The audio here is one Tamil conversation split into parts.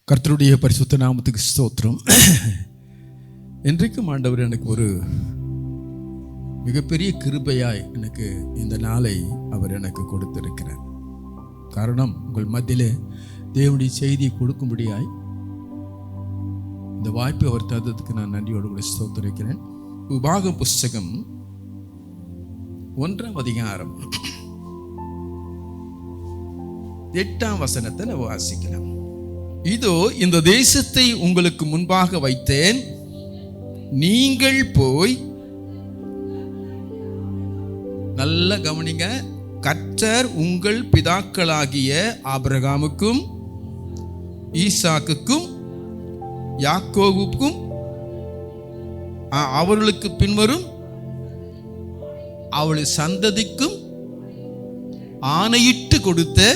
கர்த்தருடைய பரிசுத்த நாமத்துக்கு ஸ்தோத்திரம். இன்றைக்கும் ஆண்டவர் எனக்கு ஒரு மிகப்பெரிய கிருபையாய் எனக்கு இந்த நாளை அவர் எனக்கு கொடுத்திருக்கிறார். காரணம், உங்கள் மத்தியிலே தேவனுடைய செய்தியை கொடுக்கும்படியாய் இந்த வாய்ப்பை அவர் தந்ததுக்கு நான் நன்றியோடு கூட ஸ்தோத்திரிக்கிறேன். உபாகம புஸ்தகம் 1ஆம் அதிகாரம் 8ஆம் வசனத்தை நான் வாசிக்கலாம். இதோ இந்த தேசத்தை உங்களுக்கு முன்பாக வைத்தேன், நீங்கள் போய், நல்ல கவனிங்க, கர்த்தர் உங்கள் பிதாக்களாகிய ஆபிரகாமுக்கும் ஈசாக்குக்கும் யாக்கோபுக்கும் அவர்களுக்கு பின்வரும் அவளுடைய சந்ததிக்கும் ஆணையிட்டு கொடுத்த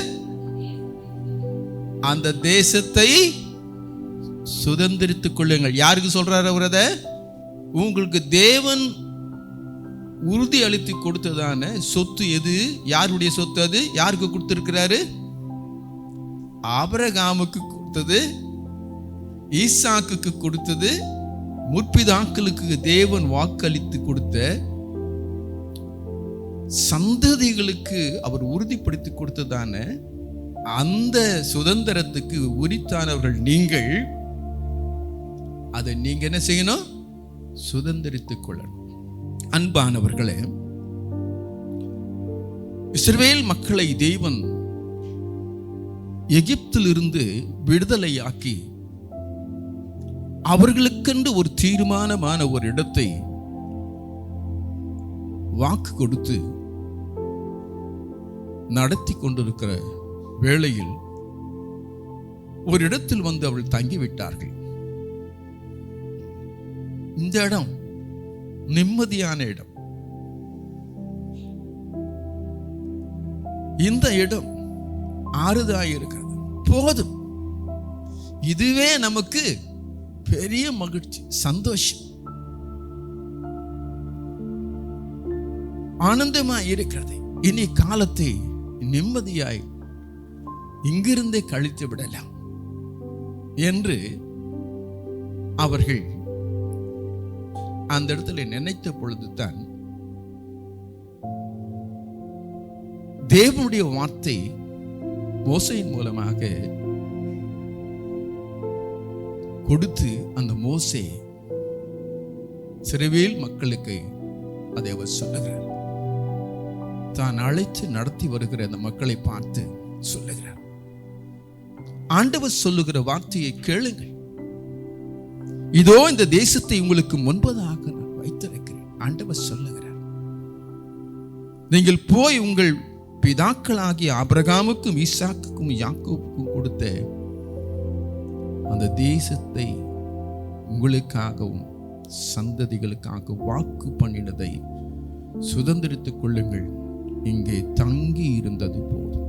அந்த தேசத்தை சுதந்திரித்துக் கொள்ளுங்கள். யாருக்கு சொல்றாரு அவர்? அதை உங்களுக்கு தேவன் உறுதி அளித்து கொடுத்ததான சொத்து எது? யாருடைய சொத்து அது? யாருக்கு கொடுத்திருக்கிறாரு? ஆபிரகாமுக்கு கொடுத்தது, ஈசாக்குக்கு கொடுத்தது, முற்பிதாக்களுக்கு தேவன் வாக்களித்து கொடுத்த சந்ததிகளுக்கு அவர் உறுதிப்படுத்தி கொடுத்ததான அந்த சுதந்திரத்துக்கு உரித்தானவர்கள் நீங்கள். அதை நீங்க என்ன செய்யணும்? சுதந்திரித்துக் கொள்ளணும். அன்பானவர்களே, இஸ்ரவேல் மக்களை தேவன் எகிப்திலிருந்து விடுதலையாக்கி அவர்களுக்கென்று ஒரு தீர்மானமான ஒரு இடத்தை வாக்கு கொடுத்து நடத்தி கொண்டிருக்கிற வேளையில் ஒரு இடத்தில் வந்து அவள் தங்கிவிட்டார்கள். இந்த இடம் நிம்மதியான இடம். இந்த இடம் ஆறுதலாயிருக்கிறது. போதும், இதுவே நமக்கு பெரிய மகிழ்ச்சி, சந்தோஷம், ஆனந்தமாய் இருக்கிறது. இனி காலத்தை நிம்மதியாய் இங்கிருந்தே கழித்து விடலாம் என்று அவர்கள் அந்த இடத்துல நினைத்த பொழுதுதான் தேவனுடைய வார்த்தை மோசையின் மூலமாக கொடுத்து அந்த மோசே இஸ்ரவேல் மக்களுக்கு அதை அவர் சொல்லுகிறார். தான் அழைத்து நடத்தி வருகிற அந்த மக்களை பார்த்து சொல்லுகிறார், ஆண்டவர் சொல்லுகிற வார்த்தையை கேளுங்கள். இதோ இந்த தேசத்தை உங்களுக்கு முன்பதாக நான் வைத்திருக்கிறேன். ஆண்டவர் சொல்லுகிறார், நீங்கள் போய் உங்கள் பிதாக்களாகிய ஆபிரகாமுக்கும் ஈசாக்குக்கும் யாக்கோபுக்கும் கொடுத்த அந்த தேசத்தை உங்களுக்காகவும் சந்ததிகளுக்காக வாக்கு பண்ணினதை சுதந்திரித்துக் கொள்ளுங்கள். இங்கே தங்கி இருந்தது போதும்.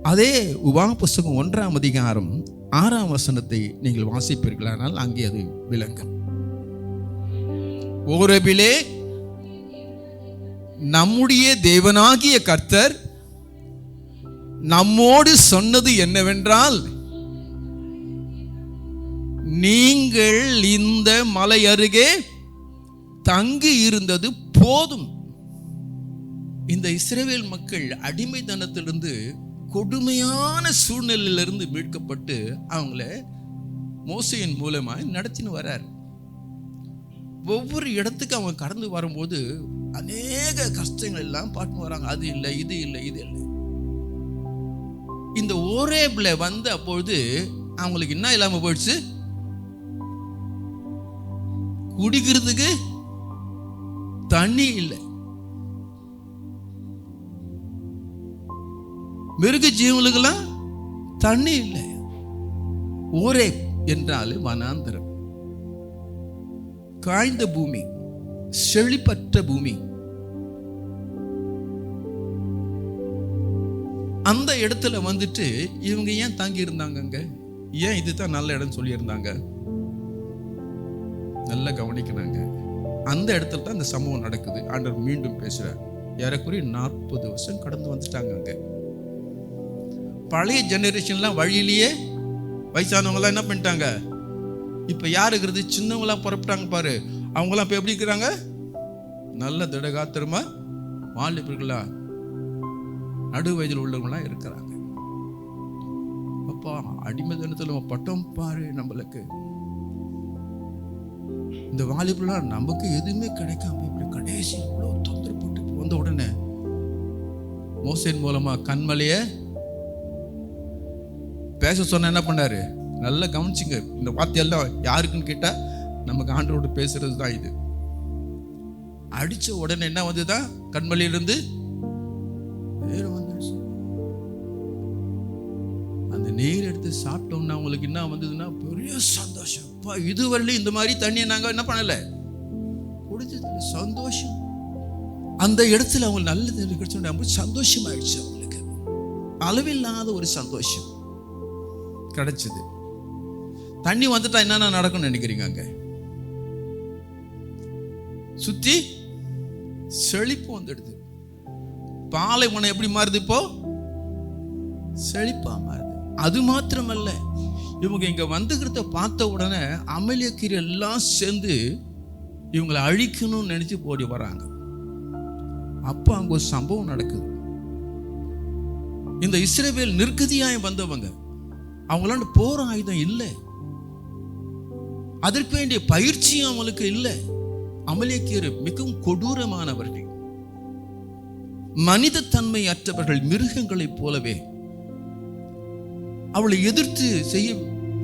அதே உபாகம புஸ்தகம் 1ஆம் அதிகாரம் 6ஆம் வசனத்தை நீங்கள் வாசிப்பீர்களானால் அங்கே அது விளங்கும். ஓரேபிலே நம்முடைய தேவனாகிய கர்த்தர் நம்மோடு சொன்னது என்னவென்றால், நீங்கள் இந்த மலை அருகே தங்கி இருந்தது போதும். இந்த இஸ்ரவேல் மக்கள் அடிமைத்தனத்திலிருந்து, கொடுமையான சூழ்நிலையிலிருந்து மீட்கப்பட்டு அவங்கள மோசையின் மூலமாக நடத்தின்னு வர்றார். ஒவ்வொரு இடத்துக்கு அவங்க கடந்து வரும்போது அநேக கஷ்டங்கள் எல்லாம் பாட்டு வராங்க. அது இல்லை, இது இல்லை, இது இல்லை. இந்த ஓரேப்ல வந்த அப்பொழுது அவங்களுக்கு என்ன இல்லாம போயிடுச்சு? குடிக்கிறதுக்கு தண்ணி இல்லை. மிருக ஜீவனுக்கெல்லாம் தண்ணி இல்லை. ஓரேப் என்றால் வனாந்தரம், காய்ந்த பூமி, செழிப்பற்ற பூமி. அந்த இடத்துல வந்துட்டு இவங்க ஏன் தங்கி இருந்தாங்க? ஏன் இதுதான் நல்ல இடம் சொல்லி இருந்தாங்க? நல்லா கவனிக்கிறாங்க. அந்த இடத்துல தான் இந்த சம்பவம் நடக்குது. ஆண்டவர் மீண்டும் பேசுறார். ஏறக்குறைய 40 வருஷம் கடந்து வந்துட்டாங்க. அங்க பழைய ஜெனரேஷன்லாம் வழியிலேயே வயசானவங்களாம் என்ன பண்ணிட்டாங்க, இப்போ யார் இருக்கிறது, சின்னவங்களாம் புறப்பட்டாங்க பாரு. அவங்களாம் இப்போ எப்படி இருக்கிறாங்க, நல்ல திடகாத்திரமா வாலிபர்களா நடு வயதில் உள்ளவங்களாம் இருக்கிறாங்க. அப்பா அடிமை தினத்தில் பட்டம் பாரு. நம்மளுக்கு இந்த வாலிபர்களாம் நமக்கு எதுவுமே கிடைக்காம இப்படி கடைசி இவ்வளோ தொந்தரவு போட்டு வந்த உடனே மோசேன் மூலமா கண்மலைய பேச சொன்ன என்ன பண்ணாரு, நல்லா கவனிச்சுங்க. இந்த வார்த்தையெல்லாம் யாருக்குன்னு கேட்டா நமக்கு ஆண்டவரோடு பேசுறது தான் இது. அடிச்ச உடனே என்ன வந்துதான், கண்மலையிலிருந்து வேற வந்துருச்சு. அந்த நீர் எடுத்து சாப்பிட்டோம்னா அவங்களுக்கு என்ன வந்ததுன்னா பெரிய சந்தோஷம். இதுவரையிலும் இந்த மாதிரி தண்ணியை நாங்க என்ன பண்ணல, குடிச்சது சந்தோஷம். அந்த இடத்துல அவங்க நல்லது கிடைச்ச சந்தோஷமாயிடுச்சு. அவங்களுக்கு அளவில்லாத ஒரு சந்தோஷம் கிடைச்சது. தண்ணி வந்துட்டா என்னென்ன நடக்கும்னு நினைக்கிறீங்க? அங்க சுத்தி செழிப்பு வந்துடுது. பாலைவனம் எப்படி மாறுது, இப்போ செழிப்பா மாறுது. அது மாத்திரமல்ல, இவங்க இங்க வந்துக்கிறத பார்த்த உடனே அமலேக்கியர் எல்லாம் சேர்ந்து இவங்களை அழிக்கணும்னு நினைச்சு போடி வராங்க. அப்ப அங்க ஒரு சம்பவம் நடக்குது. இந்த இஸ்ரவேல் நிர்கதியாய் வந்தவங்க, அவங்களாண்ட போர் ஆயுதம் இல்லை, அதற்கு வேண்டிய பயிற்சியும் அவங்களுக்கு இல்லை. அமலேக்கியர் மிகவும் கொடூரமானவர்கள், மனித தன்மை அற்றவர்கள், மிருகங்களைப் போலவே. அவளை எதிர்த்து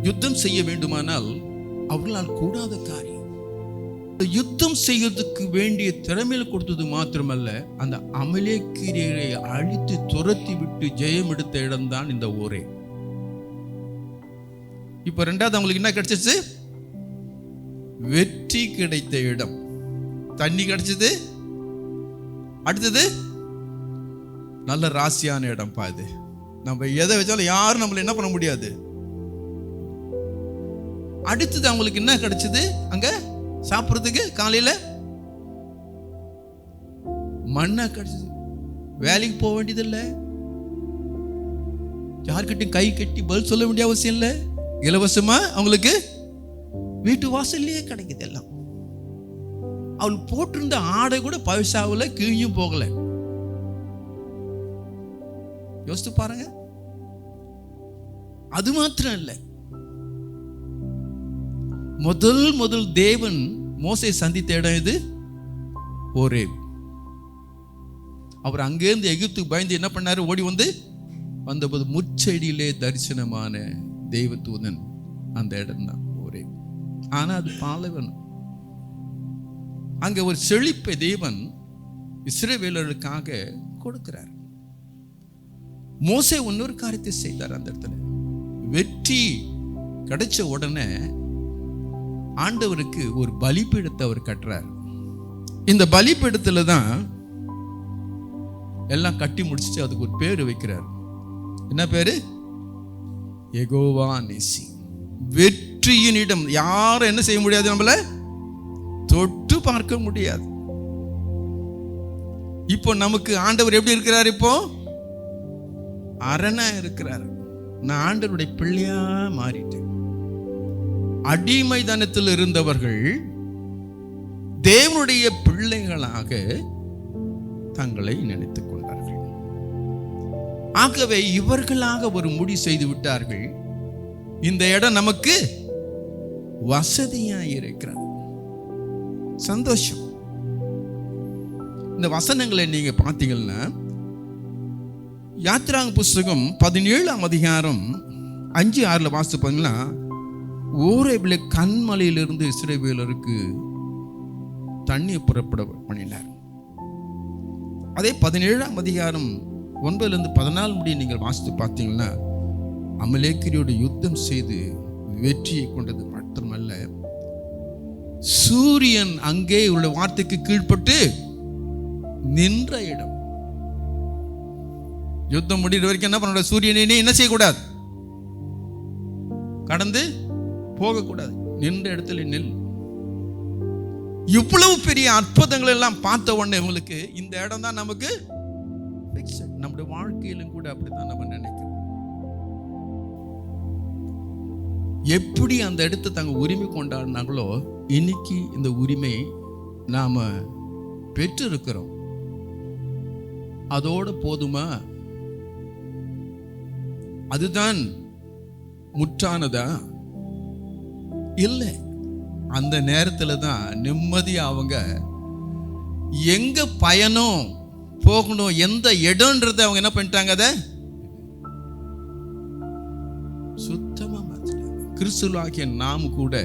யுத்தம் செய்ய வேண்டுமானால் அவர்களால் கூடாத காரியம். யுத்தம் செய்யறதுக்கு வேண்டிய திறமையில கொடுத்தது மாத்திரமல்ல, அந்த அமலேக்கியரை அழித்து துரத்தி விட்டு ஜெயம் எடுத்த இடம்தான் இந்த ஊரே. இப்ப ரெண்டாவது அவங்களுக்கு என்ன கிடைச்சிச்சு, வெற்றி கிடைத்த இடம். தண்ணி கிடைச்சது, அடுத்தது நல்ல ராசியான இடம். பாது நம்ம எதை வச்சாலும் யாரும் நம்மள என்ன பண்ண முடியாது. அடுத்தது அவங்களுக்கு என்ன கிடைச்சது, அங்க சாப்பிட்றதுக்கு காலையில மண்ணா கிடைச்சது. வேலைக்கு போக வேண்டியதில்லை, யார்கிட்டையும் கை கட்டி பதில் சொல்ல வேண்டிய அவசியம் இல்லை. இலவசமா அவங்களுக்கு வீட்டு வாசல்லையே கிடைக்குது எல்லாம். அவள் போட்டிருந்த ஆடை கூட பழசாவில் கிழியும் போகல. யோசித்து பாருங்க. அது மாத்திரம் இல்லை, முதல் தேவன் மோசே சந்தித்த இடம் இது ஓரேப். அவர் அங்கேருந்து எகிப்துக்கு பயந்து என்ன பண்ணாரு, ஓடி வந்தபோது முச்செடியிலே தரிசனமான தெய்வ தூதன் அந்த இடம் தான் ஓரேப். ஆனா அது பாலைவனம். அங்க ஒரு செழிப்பை தேவன் இஸ்ரவேலர்களுக்காக கொடுக்கிறார். மோசே இன்னொரு காரியத்தை செய்தார். அந்த இடத்துல வெற்றி கிடைச்ச உடனே ஆண்டவருக்கு ஒரு பலிபீடத்தை அவர் கட்டுறார். இந்த பலிபீடத்துல தான் எல்லாம் கட்டி முடிச்சுட்டு அதுக்கு ஒரு பேரு வைக்கிறார். என்ன பேரு? யெகோவா நிசி. வெற்றியின் இடம். யாரும் என்ன செய்ய முடியாது, நம்மள தொட்டு பார்க்க முடியாது. இப்போ நமக்கு ஆண்டவர் எப்படி இருக்கிறார்? இப்போ அரணா இருக்கிறார். நான் ஆண்டவருடைய பிள்ளையா மாறிட்டேன். அடிமைதனத்தில் இருந்தவர்கள் தேவனுடைய பிள்ளைகளாக தங்களை நினைத்துக் கொண்டார்கள். ஆகவே இவர்களாக ஒரு முடிவு செய்து விட்டார்கள், இந்த இடம் நமக்கு வசதியா இருக்கிறது. சந்தோஷம். இந்த வசனங்களை நீங்க பார்த்தீங்கன்னா, யாத்திராங்க புஸ்தகம் 17ஆம் அதிகாரம் 5-6 வாசித்து பார்த்தீங்கன்னா, ஓரேபிலே கண்மலையிலிருந்து இஸ்ரவேலருக்கு தண்ணீர் புறப்பட பண்ணினார். அதே 17ஆம் அதிகாரம் 9-14 முடிய நீங்கள் வாசித்து பார்த்தீங்கன்னா, அமலேக்கியரோடு யுத்தம் செய்து வெற்றியை கொண்டது மட்டுமல்ல, சூரியன் அங்கே உள்ள வார்த்தைக்கு கீழ்ப்பட்டு நின்ற இடம். யுத்தம் முடிகிற வரைக்கும் என்ன பண்ண, சூரியனை என்ன செய்யக்கூடாது, கடந்து போகக்கூடாது, நின்ற இடத்துல நெல். இவ்வளவு பெரிய அற்புதங்கள் எல்லாம் பார்த்த உடனே உங்களுக்கு இந்த இடம் தான் நமக்கு நம்முடைய வாழ்க்கையிலும் கூட அப்படித்தான் நம்ம நினைக்கிறோம். எப்படி அந்த இடத்தை தாங்க உரிமை கொண்டாடினாங்களோ இன்னைக்கு இந்த உரிமை நாம பெற்று இருக்கிறோம். அதோட போதுமா? அதுதான் முற்றானதா? இல்லை. அந்த நேரத்துல தான் நிம்மதியா அவங்க எங்க பயணம் போகணும், எந்த இடம்ன்றத அவங்க என்ன பண்ணிட்டாங்க, அதை சுத்தமா மாத்திட்டாங்க. கிறிஸ்துவாகிய நாம் கூட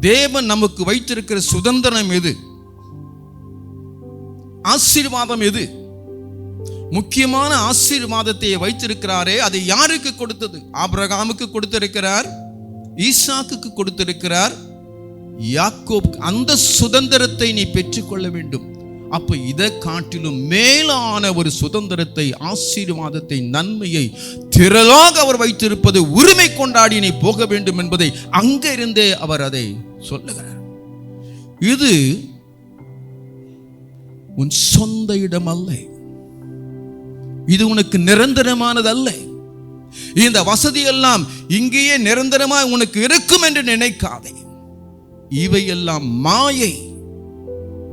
தேவன் நமக்கு வைத்திருக்கிற சுதந்திரம் எது, ஆசீர்வாதம் எது, முக்கியமான ஆசீர்வாதத்தை வைத்திருக்கிறாரே அதை யாருக்கு கொடுத்தது? ஆபிரகாமுக்கு கொடுத்திருக்கிறார், ஈசாக்குக்கு கொடுத்திருக்கிறார், யாக்கோபுக்கு. அந்த சுதந்திரத்தை நீ பெற்றுக்கொள்ள வேண்டும். அப்ப இதை காட்டிலும் மேலான ஒரு சுதந்திரத்தை, ஆசீர்வாதத்தை, நன்மையை திரளாக அவர் வைத்திருப்பது, உரிமை கொண்டாடி நீ போக வேண்டும் என்பதை அங்கிருந்தே அவர் அதை சொல்லுகிறார். இது உன் சொந்த இடம் அல்ல, இது உனக்கு நிரந்தரமானது அல்ல. இந்த வசதி எல்லாம் இங்கேயே நிரந்தரமாக உனக்கு இருக்கும் என்று நினைக்காதே. இவையெல்லாம் மாயை.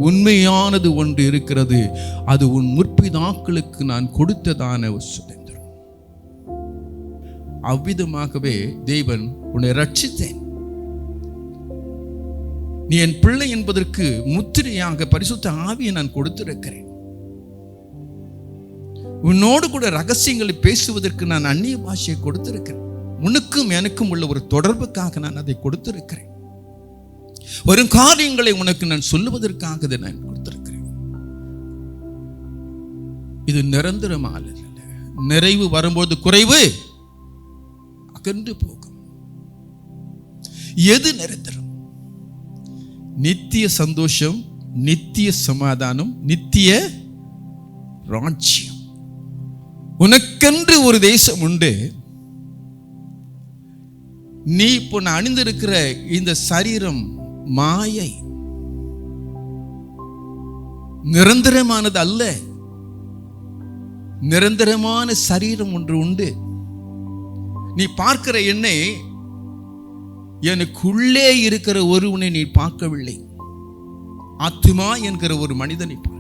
உண்மையானது ஒன்று இருக்கிறது, அது உன் முற்பிதாக்களுக்கு நான் கொடுத்ததான ஒரு சுதந்திரம். அவ்விதமாகவே தேவன் உன்னை ரட்சித்தேன். நீ என் பிள்ளை என்பதற்கு முத்திரையாக பரிசுத்த ஆவியை நான் கொடுத்திருக்கிறேன். உன்னோடு கூட ரகசியங்களை பேசுவதற்கு நான் அந்நிய பாஷையை கொடுத்திருக்கிறேன். உனக்கும் எனக்கும் உள்ள ஒரு தொடர்புக்காக நான் அதை கொடுத்திருக்கிறேன். வரும் காரியங்களை உனக்கு நான் சொல்லுவதற்காக அதை நான் கொடுத்திருக்கிறேன். இது நிரந்தரமான நிறைவு வரும்போது குறைவு அகன்று போகும். எது நிரந்தரம்? நித்திய சந்தோஷம், நித்திய சமாதானம், நித்திய ராஜ்யம். உனக்கென்று ஒரு தேசம் உண்டு. நீ இப்போ அணிந்திருக்கிற இந்த சரீரம் மாயை, நிரந்தரமானது அல்ல. நிரந்தரமான சரீரம் ஒன்று உண்டு. நீ பார்க்கிற என்னை, எனக்குள்ளே இருக்கிற ஒருவனை நீ பார்க்கவில்லை. ஆத்மா என்கிற ஒரு மனிதனை பார்.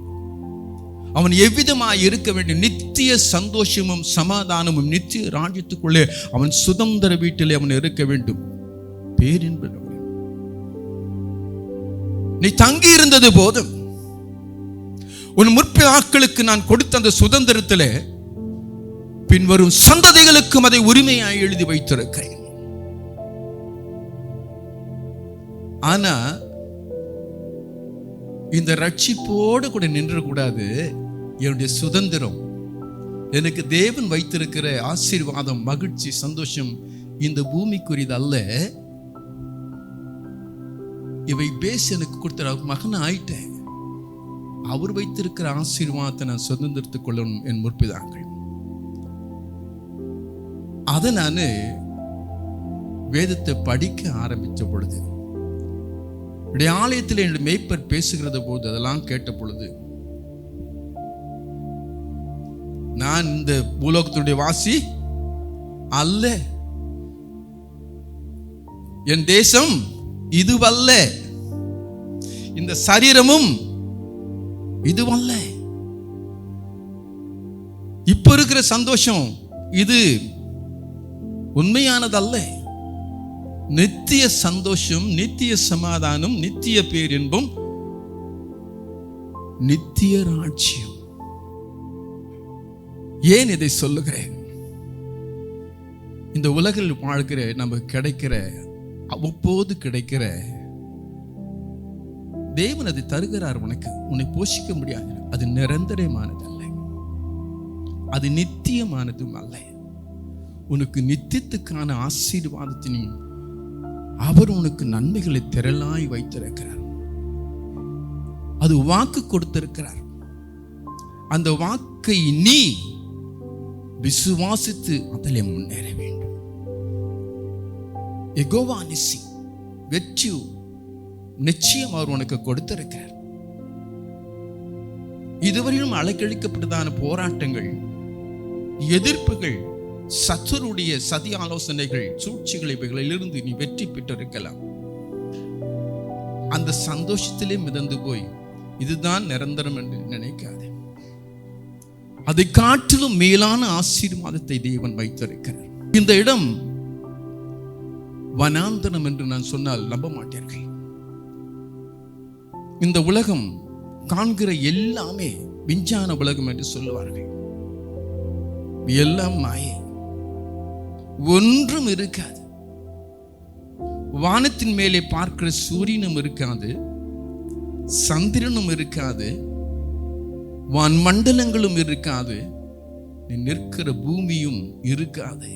அவன் எவ்விதமாய் இருக்க வேண்டும்? நித்திய சந்தோஷமும் சமாதானமும் நித்திய ராஜ்யத்துக்குள்ளே அவன் சுதந்திர வீட்டிலே அவன் இருக்க வேண்டும். பேரின்பம். நீ தங்கி இருந்தது போதும். உன் முற்பிதாக்களுக்கு நான் கொடுத்த அந்த சுதந்திரத்திலே பின்வரும் சந்ததிகளுக்கும் அதை உரிமையாய் எழுதி வைத்திருக்கிறேன். ஆனா இந்த ரட்சிப்போடு கூட நின்று கூடாது. என்னுடைய சுதந்திரம், எனக்கு தேவன் வைத்திருக்கிற ஆசீர்வாதம், மகிழ்ச்சி, சந்தோஷம் இந்த பூமிக்குரியது அல்ல. இவை பேசி எனக்கு கொடுத்த மகன் ஆயிட்டேன். அவர் வைத்திருக்கிற ஆசீர்வாதத்தை நான் சுதந்திரத்துக் கொள்ளணும் என் முற்பிதாக்கள். அதை நான் வேதத்தை படிக்க ஆரம்பித்த பொழுது, ஆலயத்தில் என்னுடைய மேய்ப்பர் பேசுகிறது போது அதெல்லாம் கேட்ட பொழுது, நான் இந்த பூலோகத்தினுடைய வாசி அல்ல, என் தேசம் இதுவல்ல, இந்த சரீரமும் இதுவல்ல, இப்ப இருக்கிற சந்தோஷம் இது உண்மையானதல்ல. நித்திய சந்தோஷம், நித்திய சமாதானம், நித்திய பேரின்பம், நித்திய ராஜ்யம். ஏன் இதை சொல்லுகிறேன்? இந்த உலகில் வாழ்கிற நமக்கு கிடைக்கிற, அவ்வப்போது கிடைக்கிற, தேவன் அதை தருகிறார் உனக்கு, உன்னை போஷிக்க முடியாது. அது நிரந்தரமானது அல்ல, அது நித்தியமானதும் அல்ல. உனக்கு நித்தியத்துக்கான ஆசீர்வாதத்தினையும் அவர் உனக்கு நன்மைகளை திரளாய் வைத்திருக்கிறார். அது வாக்கு கொடுத்திருக்கிறார். அந்த வாக்கை நீ விசுவாசித்து அதிலே முன்னேற வேண்டும். யெகோவா நிசி, வெற்றி நிச்சயம் அவர் உனக்கு கொடுத்திருக்கிறார். இதுவரையிலும் அலைக்கழிக்கப்பட்டதான போராட்டங்கள், எதிர்ப்புகள், சத்துருடைய சதி ஆலோசனைகள், சூழ்ச்சிகள் இவைகளிலிருந்து நீ வெற்றி பெற்றிருக்கலாம். அந்த சந்தோஷத்திலே மிதந்து போய் இதுதான் நிரந்தரம் என்று நினைக்காதே. அதை காட்டிலும் மேலான ஆசீர்வாதத்தை தேவன் வைத்திருக்கிறார். இந்த இடம் வனாந்தரம் என்று நான் சொன்னால் நம்ப மாட்டீர்கள். இந்த உலகம் காண்கிற எல்லாமே விஞ்ஞான உலகம் என்று சொல்லுவார்கள். எல்லாம் மாயை, ஒன்றும் இருக்காது. வானத்தின் மேலே பார்க்கிற சூரியனும் இருக்காது, சந்திரனும் இருக்காது, வான் மண்டலங்களும் இருக்காது, நீ நிற்கிற பூமியும் இருக்காது,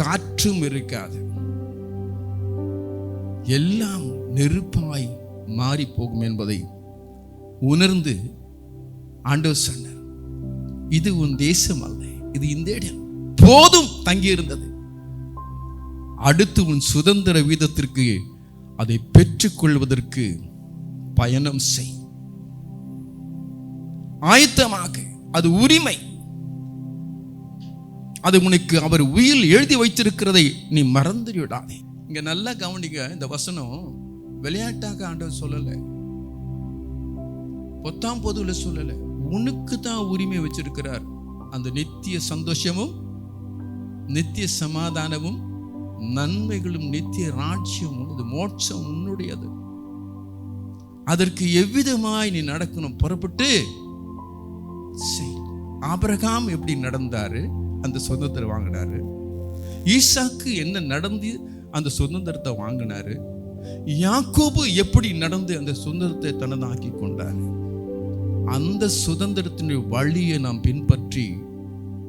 காற்றும் இருக்காது. எல்லாம் நெருப்பாய் மாறி போகும் என்பதை உணர்ந்து ஆண்டவர் சொன்னார், இது உன் தேசம் அல்ல, இது இந்த இடம் போதும் தங்கி இருந்தது. அடுத்து உன் சுதந்திர வீதத்திற்கு அதை பெற்றுக்கொள்வதற்கு பயணம் செய், ஆயத்தமாக. அது உரிமை, அது உனக்கு அவர் உயில் எழுதி வைத்திருக்கிறதை நீ மறந்து விடாதே. இங்க நல்லா கவனிங்க, இந்த வசனம் விளையாட்டாக ஆண்டவர் சொல்லல, பொத்தாம் பொதுல சொல்லல. உனக்கு தான் உரிமை வச்சிருக்கிறார். அந்த நித்திய சந்தோஷமும் நித்திய சமாதானமும் நன்மைகளும் நித்திய ராஜ்யமும், அது மோட்சம் உன்னுடையது. அதற்கு எவ்விதமாய் நீ நடக்கணும், புறப்பட்டு செய். ஆபிரகாம் எப்படி நடந்தாரு, அந்த சுதந்திரம் வாங்கினாரு. ஈசாக்கு என்ன நடந்து அந்த சுதந்திரத்தை வாங்கினாரு. யாக்கோபு எப்படி நடந்து அந்த சுதந்திரத்தை தனதாக்கி கொண்டாரு. அந்த சுதந்திரத்தினுடைய வழியை நாம் பின்பற்றி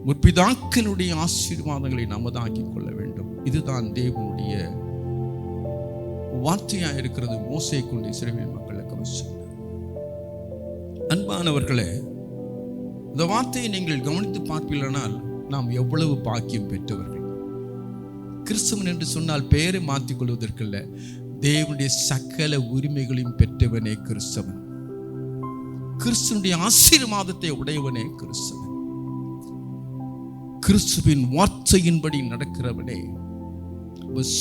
முற்பிதாக்களுடைய ஆசீர்வாதங்களை நமதாக்கி கொள்ள வேண்டும். இதுதான் தேவனுடைய வார்த்தையாக இருக்கிறது. மோசே கொண்டு இஸ்ரவேல் மக்களுக்கு அவர் சொன்னார். அன்பானவர்களே, இந்த வார்த்தையை நீங்கள் கவனித்து பார்ப்பீர்களானால் நாம் எவ்வளவு பாக்கியம் பெற்றவர்கள். கிறிஸ்தவன் என்று சொன்னால் பெயரை மாற்றிக் கொள்வதற்கல்ல, தேவனுடைய சகல உரிமைகளையும் பெற்றவனே கிறிஸ்தவன். கிறிஸ்துவனுடைய ஆசீர்வாதத்தை உடையவனே கிறிஸ்தவன். கிறிஸ்துவின் வார்த்தையின்படி நடக்கிறவனே,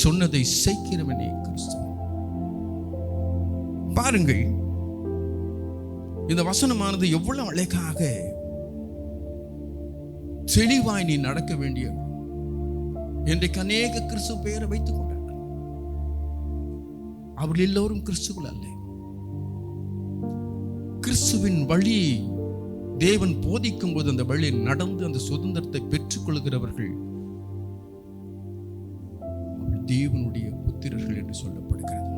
சொன்னதை செய்கிறவனே கிறிஸ்தவன். பாருங்கள், இந்த வசனமானது எவ்வளவு அழகாக தெளிவாய் நீ நடக்க வேண்டிய. இன்றைக்கு அநேக கிறிஸ்துவ பெயரை வைத்துக் கொண்டார்கள். அவர்கள் எல்லோரும் கிறிஸ்துவர்கள் அல்ல. கிறிஸ்துவின் வழி தேவன் போதிக்கும் போது அந்த வழி நடந்து அந்த சுதந்திரத்தை பெற்றுக் கொள்கிறவர்கள் தேவனுடைய புத்திரர்கள் என்று சொல்லப்படுகிறது.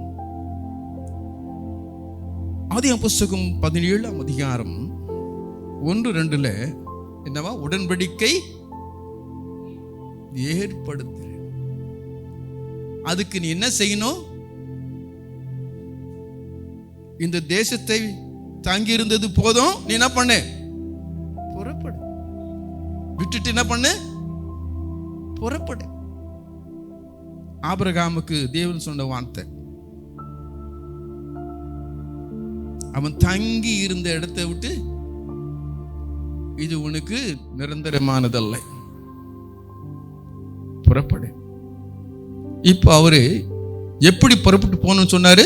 ஆதியாகமம் புத்தகம் 17ஆம் அதிகாரம் 1-2 என்னவா, உடன்படிக்கை ஏற்படுத்து. அதுக்கு நீ என்ன செய்யணும்? இந்த தேசத்தை தங்கி இருந்தது போதும், நீ என்ன பண்ணு, புறப்படு. விட்டுட்டு என்ன பண்ணு, புறப்படு. ஆபிரகாமுக்கு தேவன் சொன்ன வார்த்தை, அவன் தங்கி இருந்த இடத்தை விட்டு, இது உனக்கு நிரந்தரமானதல்ல, புறப்படு. இப்ப அவரு எப்படி புறப்பட்டு போகணும்னு சொன்னாரு?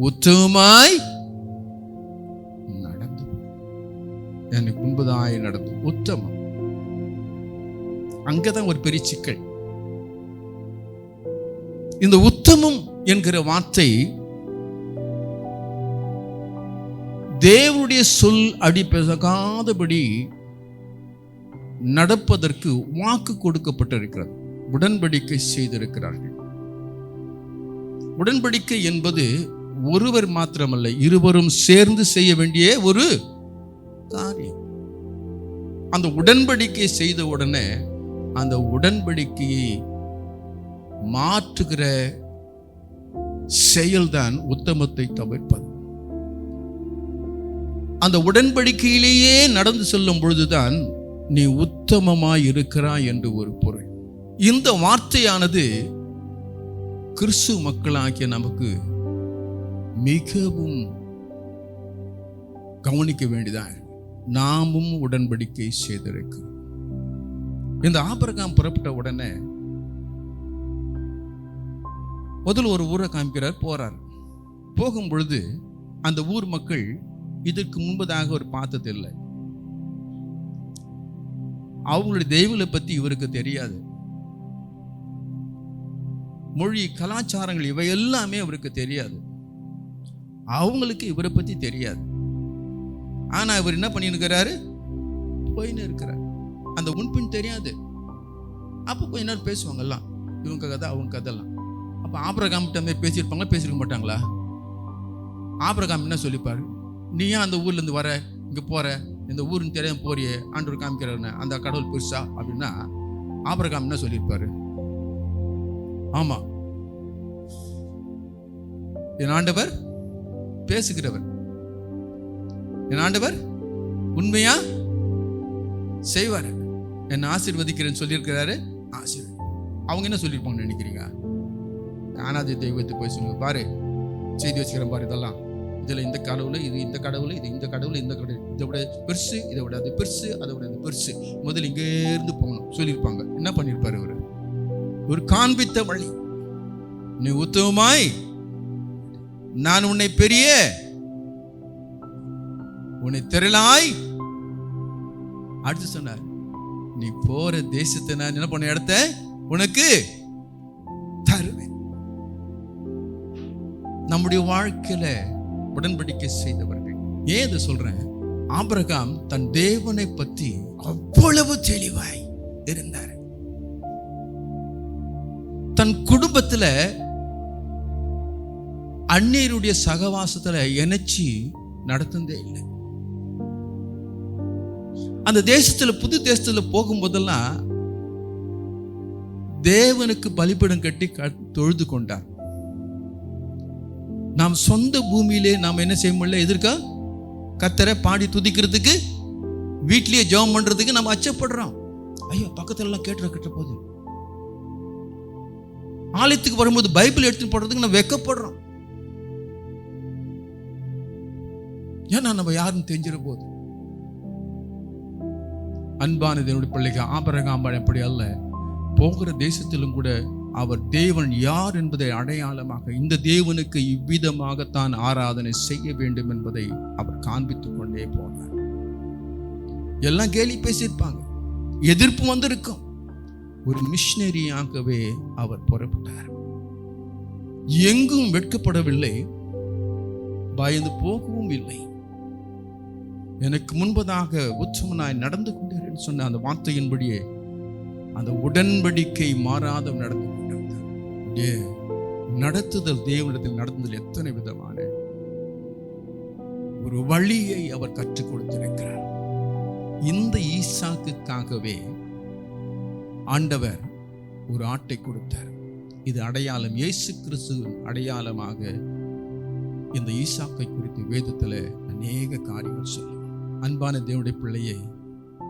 உத்தமமாய் நடந்து, எனக்கு முன்பதாய் நடந்து. உத்தமம், அங்கதான் ஒரு பெரிய சிக்கல். இந்த உத்தமம் என்கிற வார்த்தை தேவனுடைய சொல் அடிப்பகாதபடி நடப்பதற்கு வாக்கு கொடுக்கப்பட்டிருக்கிறது. உடன்படிக்கை செய்திருக்கிறார்கள். உடன்படிக்கை என்பது ஒருவர் மாத்திரமல்ல, இருவரும் சேர்ந்து செய்ய வேண்டிய ஒரு காரியம். அந்த உடன்படிக்கை செய்த உடனே அந்த உடன்படிக்கையை மாற்றுகிற செயல்தான் உத்தமத்தை தவிர்ப்பது. அந்த உடன்படிக்கையிலேயே நடந்து செல்லும் பொழுதுதான் நீ உத்தமமாய் இருக்கிறாய் என்று ஒரு பொருள். இந்த வார்த்தையானது கிறிஸ்து மக்களாகிய நமக்கு மிகவும் கவனிக்க வேண்டியதான். நாமும் உடன்படிக்கை செய்திருக்கிறோம். இந்த ஆபிரகாம் புறப்பட்ட உடனே முதல் ஒரு ஊரை காமிக்கிறார், போறார். போகும் பொழுது அந்த ஊர் மக்கள் இதற்கு முன்பதாக ஒரு பார்த்தது இல்லை. அவங்களுடைய தெய்வங்களை பத்தி இவருக்கு தெரியாது. மொழி, கலாச்சாரங்கள் இவை எல்லாமே அவருக்கு தெரியாது. அவங்களுக்கு இவரை பத்தி தெரியாது. ஆனா இவர் என்ன பண்ணிருக்கிறாரு, போயின்னு இருக்கிறார். அந்த முன்பின் தெரியாது. அப்ப கொஞ்ச நேரம் பேசுவாங்கல்லாம், இவங்க கதை அவங்க கதைலாம். அப்ப ஆபிரகாம் பேசியிருப்பாங்களா, பேசிருக்க மாட்டாங்களா? ஆபிரகாம் என்ன சொல்லிப்பாரு, நீ ஏன் அந்த ஊர்ல இருந்து வர, இங்க போற, இந்த ஊருன்னு தெரியாம போறியே, ஆண்டவர் காமிக்கிறாரு, அந்த கடவுள் பெருசா அப்படின்னா ஆபிரகாம் என்ன சொல்லியிருப்பாரு? ஆமா, என் ஆண்டவர் பேசுகிறவர், என் ஆண்டவர் உண்மையா செய்வார், என்ன ஆசீர்வதிக்கிறேன்னு சொல்லியிருக்கிறாரு. ஆசீர்வாதம். அவங்க என்ன சொல்லியிருப்பாங்கன்னு நினைக்கிறீங்க? காணாத தெய்வத்தை போய் சொல்லுங்க, பாரு செய்தி வச்சுக்கிறேன் பாரு, இதெல்லாம் இதுல இந்த கடவுள், இது இந்த கடவுள், இது இந்த கடவுள், இந்த கடவுள், இதை விட பெருசு, இதை விட அது பெருசு, அதை விட அது பெருசு, முதல்ல இங்கே இருந்து போகணும் சொல்லியிருப்பாங்க. என்ன பண்ணியிருப்பாரு இவரு? ஒரு காண்பித்த வழி. நீ உத்தமமாய், நான் உன்னை பெரிய, உன்னை திரளாய், அடுத்து சொன்னார், நீ போற தேசத்தை நான் என்ன பண்ண இடத்த உனக்கு தருவேன். நம்முடைய வாழ்க்கையில உடன்படிக்கை செய்தவர்கள். ஏன் இதை சொல்றேன்? ஆபிரகாம் தன் தேவனை பற்றி அவ்வளவு தெளிவாய் இருந்தார். தன் குடும்பத்துல அந்நியருடைய சகவாசத்துல இணைச்சி நடந்ததே இல்லை. அந்த தேசத்துல, புது தேசத்துல போகும்போதெல்லாம் தேவனுக்கு பலிபீடம் கட்டி தொழுது கொண்டார். நாம் சொந்த பூமியிலே நாம் என்ன செய்ய முடியல, எதிர்க்க கர்த்தரை பாடி துதிக்கிறதுக்கு, வீட்லயே ஜெபம் பண்றதுக்கு நம்ம அச்சப்படுறோம். ஐயோ, பக்கத்துல எல்லாம் கேட்ட போது, ஆலயத்துக்கு வரும்போது பைபிள் எடுத்து போடுறதுக்கு நம்ம வெக்கப்படுறோம். ஏன்னா நம்ம யாருன்னு தெரிஞ்சிட போது. அன்பான தேவனுடைய பிள்ளைக்கு ஆபிரகாம் அப்படி அல்ல. போகிற தேசத்திலும் கூட அவர் தேவன் யார் என்பதை அடையாளமாக, இந்த தேவனுக்கு இவ்விதமாகத்தான் ஆராதனை செய்ய வேண்டும் என்பதை அவர் காண்பித்துக் கொண்டே போனார். எல்லாம் கேலி பேசியிருப்பாங்க, எதிர்ப்பு வந்திருக்கும். ஒரு மிஷனரியாகவே அவர் புறப்பட்டார். எங்கும் வெட்கப்படவில்லை, பயந்து போகவும் இல்லை. எனக்கு முன்பதாக உத்தமனாய் நடந்து கொண்டேன் சொன்ன அந்த வார்த்தையின்படியே அந்த உடன்படிக்கை மாறாத நடந்து கொண்டிருந்தார். நடத்துதல், தேவனிடத்தில் நடத்துதல் எத்தனை விதமான ஒரு வழியை அவர் கற்றுக் கொடுத்திருக்கிறார். இந்த ஈசாக்குக்காகவே ஆண்டவர் ஒரு ஆட்டை கொடுத்தார். இது அடையாளம், இயேசு கிறிஸ்துவின் அடையாளமாக இந்த ஈசாக்கை குறித்து வேதத்தில் அநேக காரியங்கள் சொல்லும். அன்பான தேவனுடைய பிள்ளையை,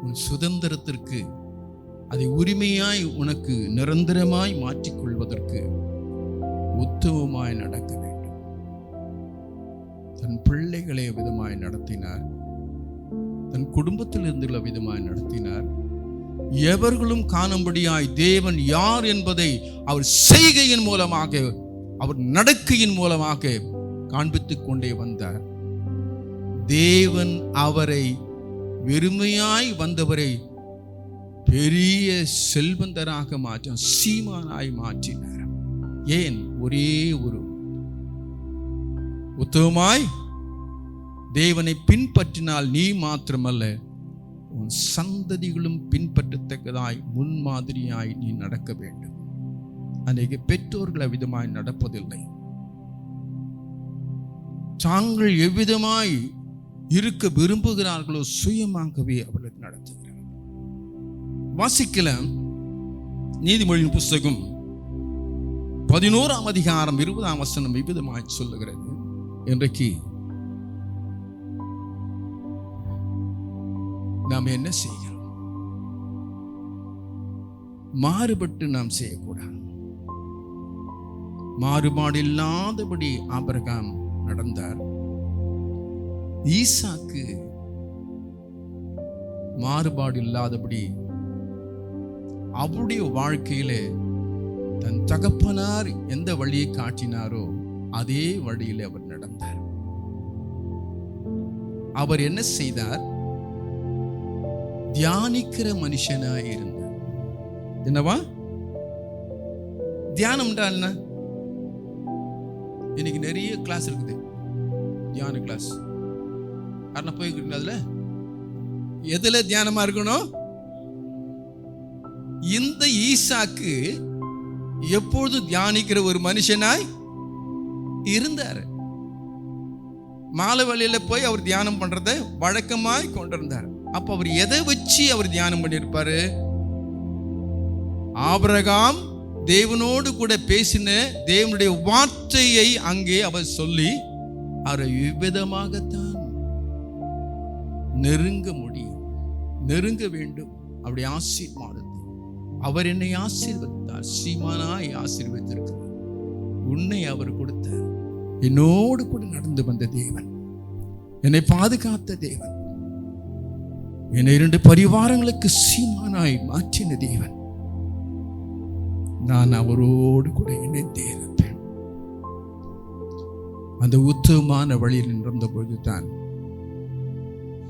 உன் சுதந்திரத்திற்கு, அதை உரிமையாய் உனக்கு நிரந்தரமாய் மாற்றிக்கொள்வதற்கு உத்தமமாய் நடக்க வேண்டும். தன் பிள்ளைகளை விதமாய் நடத்தினார், தன் குடும்பத்தில் இருந்துள்ள விதமாய் நடத்தினார். எவர்களும் காணும்படியாய் தேவன் யார் என்பதை அவர் செய்கையின் மூலமாக, அவர் நடக்கையின் மூலமாக காண்பித்துக் கொண்டே வந்தார். தேவன் அவரை, வெறுமையாய் வந்தவரை பெரிய செல்வந்தராக மாற்ற, சீமானாய் மாற்றினார். ஏன்? ஒரே ஒரு உத்தமமாய் தேவனை பின்பற்றினால் நீ மாத்திரமல்ல, உன் சந்ததிகளும் பின்பற்றத்தக்கதாய் முன்மாதிரியாய் நீ நடக்க வேண்டும். அநேக பெற்றோர்கள் அவ்விதமாய் நடப்பதில்லை. தாங்கள் எவ்விதமாய் இருக்க விரும்புகிறார்களோ சுயமாகவே அவர்களுக்கு நடத்துகிறார். வாசிக்கலாம், நீதிமொழியின் புஸ்தகம் 11ஆம் அதிகாரம் 20ஆம் வசனம் இவ்விதமாய் சொல்லுகிறது. இன்றைக்கு நாம் என்ன செய்கிறோம்? மாறுபட்டு நாம் செய்யக்கூடாது. மாறுபாடு இல்லாதபடி ஆபிரகாம் நடந்தார். ஈசாக்கு மாறுபாடு இல்லாதபடி அவருடைய வாழ்க்கையிலே தன் தகப்பனார் எந்த வழியை காட்டினாரோ அதே வழியிலே அவர் நடந்தார். அவர் என்ன செய்தார்? தியானிக்கிற மனுஷனாய் இருந்தார். என்னவா தியானம் என்ன? இன்னைக்கு நிறைய கிளாஸ் இருக்குது, தியான கிளாஸ். யாருன்னா போய்க்கிறீங்க? அதுல எதுல தியானமா இருக்கணும்? இந்த ஈசாக்கு எப்பொழுது தியானிக்கிற ஒரு மனுஷனாய் இருந்தார். மாலை வழியில போய் அவர் தியானம் பண்றதை வழக்கமாய் கொண்டிருந்தார். அப்ப அவர் எதை வச்சு அவர் தியானம் பண்ணியிருப்பாரு? ஆபிரகாம் தேவனோடு கூட பேசின தேவனுடைய வார்த்தையை அங்கே அவர் சொல்லி அவரை இவ்விதமாகத்தான் நெருங்க முடியும், நெருங்க வேண்டும். அவருடைய ஆசீர்வாதத்தை அவர் என்னை ஆசீர்வதித்தார், சீமானாய் ஆசீர்வதித்திருக்கிறார். உன்னை அவர் கொடுத்தார். என்னோடு கூட நடந்து வந்த தேவன், என்னை பாதுகாத்த தேவன், என்னை 2 பரிவாரங்களுக்கு சீமானாய் மாற்றின தேவன். நான் அவரோடு கூட இணைந்தே இருப்பேன். அந்த உத்தமமான வழியில் நின்ற பொழுதுதான்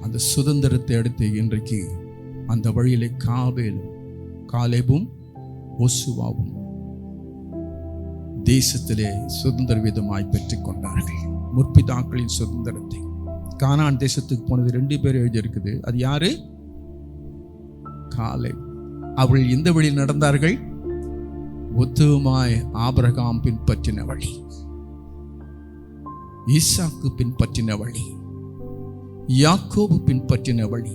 அந்த சுதந்திரத்தை அடுத்து இன்றைக்கு அந்த வழியிலே காலேபும் யோசுவாவும் தேசத்திலே சுதந்திர விதமாய் பெற்றுக் கொண்டார்கள். முற்பிதாக்களின் சுதந்திரத்தை. கானான் தேசத்துக்கு போனது 2 பேர் எழுதியிருக்குது. அது யாரு? காலேப். அவர்கள் எந்த வழியில் நடந்தார்கள்? உத்தமமாய் ஆபிரகாம் பின்பற்றின வழி, ஈசாக்கு பின்பற்றின வழி, யாக்கோபு பின்பற்றின வழி.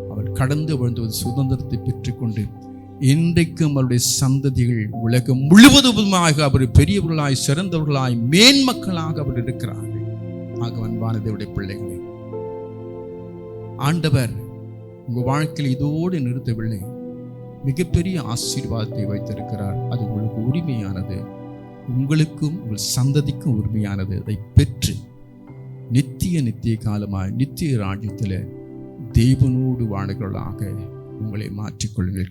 அவர் கடந்து வாழ்ந்து சுதந்திரத்தை பெற்றுக்கொண்டு இன்றைக்கும் அவருடைய சந்ததிகள் உலகம் முழுவதுமாக அவர் பெரியவர்களாய், சிறந்தவர்களாய், மேன்மக்களாக அவர் இருக்கிறார்கள். ஆக அன்பானதேவருடைய பிள்ளைகளே, ஆண்டவர் உங்க வாழ்க்கையில் இதோடு நிறுத்தவில்லை, மிகப்பெரிய ஆசீர்வாதத்தை வைத்திருக்கிறார். அது உங்களுக்கு உரிமையானது, உங்களுக்கும் உங்கள் சந்ததிக்கும் உரிமையானது. அதை பெற்று நித்திய காலமாய் நித்திய ராஜ்யத்தில் தேவனோடு வாழ்கிறவர்களாக உங்களை மாற்றிக்கொள்ளுங்கள்.